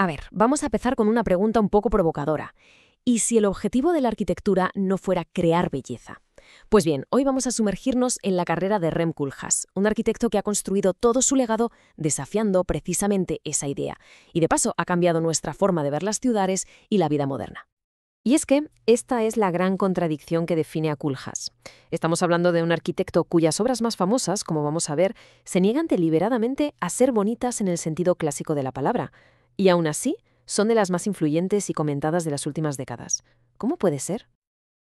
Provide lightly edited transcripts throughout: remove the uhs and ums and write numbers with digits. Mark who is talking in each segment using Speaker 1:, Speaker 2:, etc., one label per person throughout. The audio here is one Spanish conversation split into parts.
Speaker 1: A ver, vamos a empezar con una pregunta un poco provocadora. ¿Y si el objetivo de la arquitectura no fuera crear belleza? Pues bien, hoy vamos a sumergirnos en la carrera de Rem Koolhaas, un arquitecto que ha construido todo su legado desafiando precisamente esa idea, y de paso ha cambiado nuestra forma de ver las ciudades y la vida moderna. Y es que esta es la gran contradicción que define a Koolhaas. Estamos hablando de un arquitecto cuyas obras más famosas, como vamos a ver, se niegan deliberadamente a ser bonitas en el sentido clásico de la palabra, y aún así son de las más influyentes y comentadas de las últimas décadas. ¿Cómo puede ser?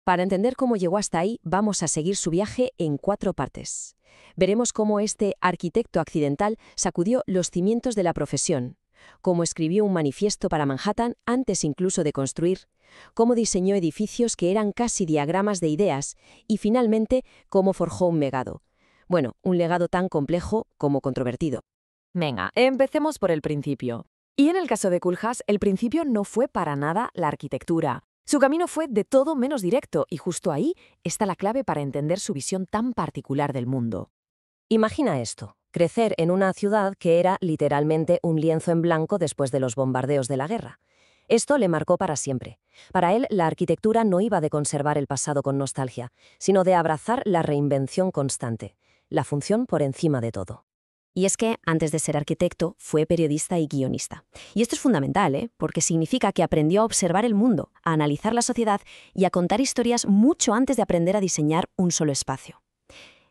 Speaker 2: Para entender cómo llegó hasta ahí, vamos a seguir su viaje en 4 partes. Veremos cómo este arquitecto accidental sacudió los cimientos de la profesión, cómo escribió un manifiesto para Manhattan antes incluso de construir, cómo diseñó edificios que eran casi diagramas de ideas y finalmente cómo forjó un legado. Bueno, un legado tan complejo como controvertido.
Speaker 1: Venga, empecemos por el principio. Y en el caso de Koolhaas, el principio no fue para nada la arquitectura. Su camino fue de todo menos directo y justo ahí está la clave para entender su visión tan particular del mundo.
Speaker 2: Imagina esto, crecer en una ciudad que era literalmente un lienzo en blanco después de los bombardeos de la guerra. Esto le marcó para siempre. Para él, la arquitectura no iba de conservar el pasado con nostalgia, sino de abrazar la reinvención constante, la función por encima de todo.
Speaker 1: Y es que, antes de ser arquitecto, fue periodista y guionista. Y esto es fundamental, porque significa que aprendió a observar el mundo, a analizar la sociedad y a contar historias mucho antes de aprender a diseñar un solo espacio.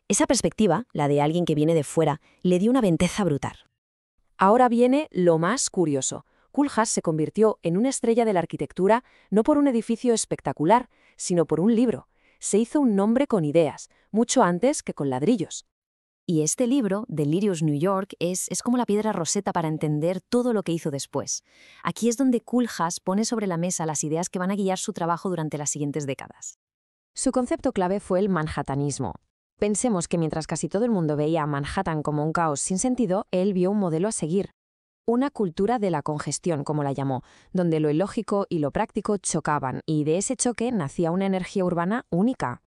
Speaker 1: Esa perspectiva, la de alguien que viene de fuera, le dio una ventaja brutal. Ahora viene lo más curioso. Koolhaas se convirtió en una estrella de la arquitectura no por un edificio espectacular, sino por un libro. Se hizo un nombre con ideas, mucho antes que con ladrillos. Y este libro, Delirious New York, es como la piedra roseta para entender todo lo que hizo después. Aquí es donde Koolhaas pone sobre la mesa las ideas que van a guiar su trabajo durante las siguientes décadas. Su concepto clave fue el manhattanismo. Pensemos que mientras casi todo el mundo veía a Manhattan como un caos sin sentido, él vio un modelo a seguir. Una cultura de la congestión, como la llamó, donde lo ilógico y lo práctico chocaban, y de ese choque nacía una energía urbana única.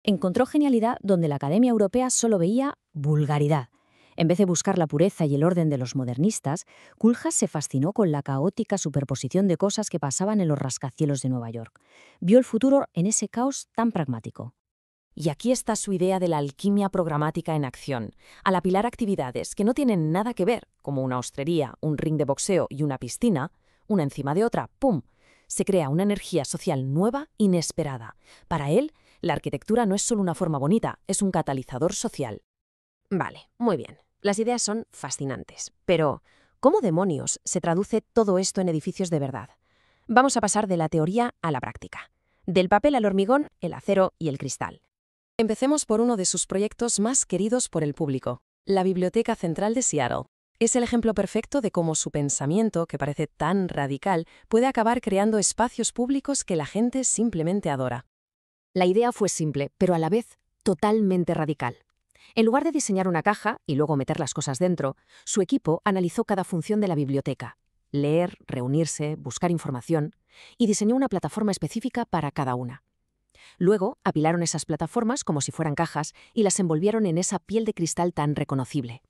Speaker 1: Encontró genialidad donde la Academia Europea solo veía vulgaridad. En vez de buscar la pureza y el orden de los modernistas, Koolhaas se fascinó con la caótica superposición de cosas que pasaban en los rascacielos de Nueva York. Vio el futuro en ese caos tan pragmático. Y aquí está su idea de la alquimia programática en acción. Al apilar actividades que no tienen nada que ver, como una hostería, un ring de boxeo y una piscina, una encima de otra, ¡pum!, se crea una energía social nueva, inesperada. Para él, la arquitectura no es solo una forma bonita, es un catalizador social. Vale, muy bien. Las ideas son fascinantes. Pero, ¿cómo demonios se traduce todo esto en edificios de verdad? Vamos a pasar de la teoría a la práctica. Del papel al hormigón, el acero y el cristal. Empecemos por uno de sus proyectos más queridos por el público, la Biblioteca Central de Seattle. Es el ejemplo perfecto de cómo su pensamiento, que parece tan radical, puede acabar creando espacios públicos que la gente simplemente adora. La idea fue simple, pero a la vez totalmente radical. En lugar de diseñar una caja y luego meter las cosas dentro, su equipo analizó cada función de la biblioteca: leer, reunirse, buscar información, y diseñó una plataforma específica para cada una. Luego, apilaron esas plataformas como si fueran cajas y las envolvieron en esa piel de cristal tan reconocible.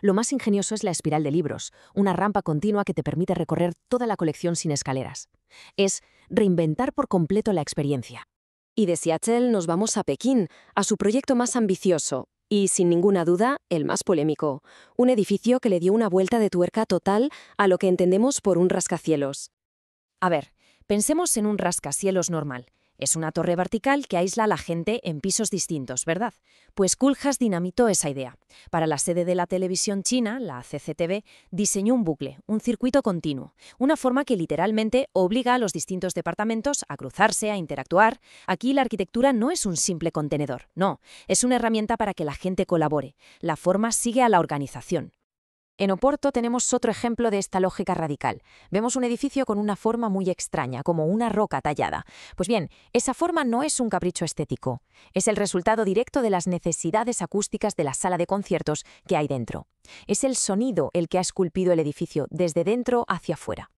Speaker 1: Lo más ingenioso es la espiral de libros, una rampa continua que te permite recorrer toda la colección sin escaleras. Es reinventar por completo la experiencia. Y de Seattle nos vamos a Pekín, a su proyecto más ambicioso y, sin ninguna duda, el más polémico. Un edificio que le dio una vuelta de tuerca total a lo que entendemos por un rascacielos. A ver, pensemos en un rascacielos normal. Es una torre vertical que aísla a la gente en pisos distintos, ¿verdad? Pues Koolhaas dinamitó esa idea. Para la sede de la televisión china, la CCTV, diseñó un bucle, un circuito continuo, una forma que literalmente obliga a los distintos departamentos a cruzarse, a interactuar. Aquí la arquitectura no es un simple contenedor, no, es una herramienta para que la gente colabore. La forma sigue a la organización. En Oporto tenemos otro ejemplo de esta lógica radical. Vemos un edificio con una forma muy extraña, como una roca tallada. Pues bien, esa forma no es un capricho estético. Es el resultado directo de las necesidades acústicas de la sala de conciertos que hay dentro. Es el sonido el que ha esculpido el edificio desde dentro hacia afuera.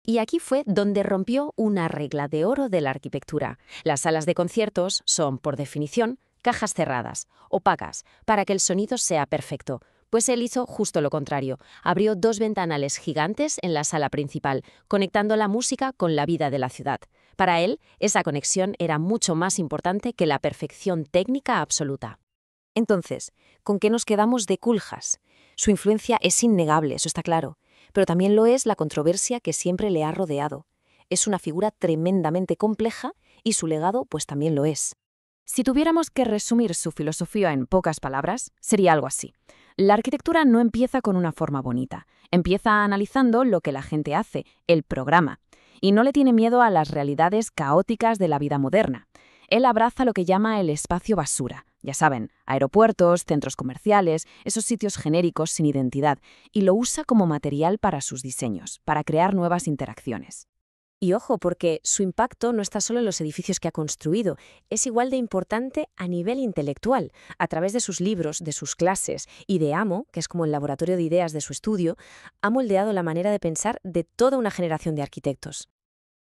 Speaker 1: Y aquí fue donde rompió una regla de oro de la arquitectura. Las salas de conciertos son, por definición, cajas cerradas, opacas, para que el sonido sea perfecto.
Speaker 2: Pues él hizo justo lo contrario. Abrió 2 ventanales gigantes en la sala principal, conectando la música con la vida de la ciudad. Para él, esa conexión era mucho más importante que la perfección técnica absoluta. Entonces, ¿con qué nos quedamos de Koolhaas? Su influencia es innegable, eso está claro, pero también lo es la controversia que siempre le ha rodeado. Es una figura tremendamente compleja y su legado pues también lo es. Si tuviéramos que resumir su filosofía en pocas palabras, sería algo así. La arquitectura no empieza con una forma bonita, empieza analizando lo que la gente hace, el programa, y no le tiene miedo a las realidades caóticas de la vida moderna. Él abraza lo que llama el espacio basura, ya saben, aeropuertos, centros comerciales, esos sitios genéricos sin identidad, y lo usa como material para sus diseños, para crear nuevas interacciones. Y ojo, porque su impacto no está solo en los edificios que ha construido, es igual de importante a nivel intelectual. A través de sus libros, de sus clases y de Amo, que es como el laboratorio de ideas de su estudio, ha moldeado la manera de pensar de toda una generación de arquitectos.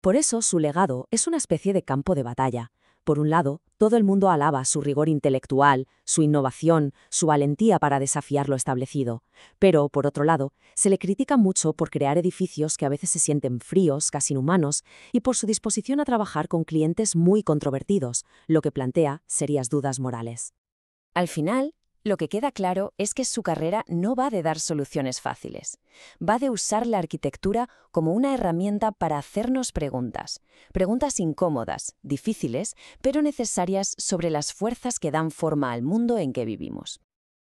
Speaker 2: Por eso su legado es una especie de campo de batalla. Por un lado, todo el mundo alaba su rigor intelectual, su innovación, su valentía para desafiar lo establecido. Pero, por otro lado, se le critica mucho por crear edificios que a veces se sienten fríos, casi inhumanos, y por su disposición a trabajar con clientes muy controvertidos, lo que plantea serias dudas morales. Al final, lo que queda claro es que su carrera no va de dar soluciones fáciles. Va de usar la arquitectura como una herramienta para hacernos preguntas. Preguntas incómodas, difíciles, pero necesarias sobre las fuerzas que dan forma al mundo en que vivimos.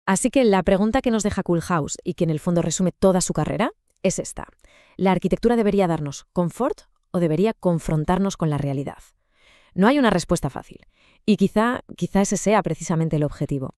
Speaker 2: Así que la pregunta que nos deja Koolhaas y que en el fondo resume toda su carrera es esta. ¿La arquitectura debería darnos confort o debería confrontarnos con la realidad? No hay una respuesta fácil. Y quizá ese sea precisamente el objetivo.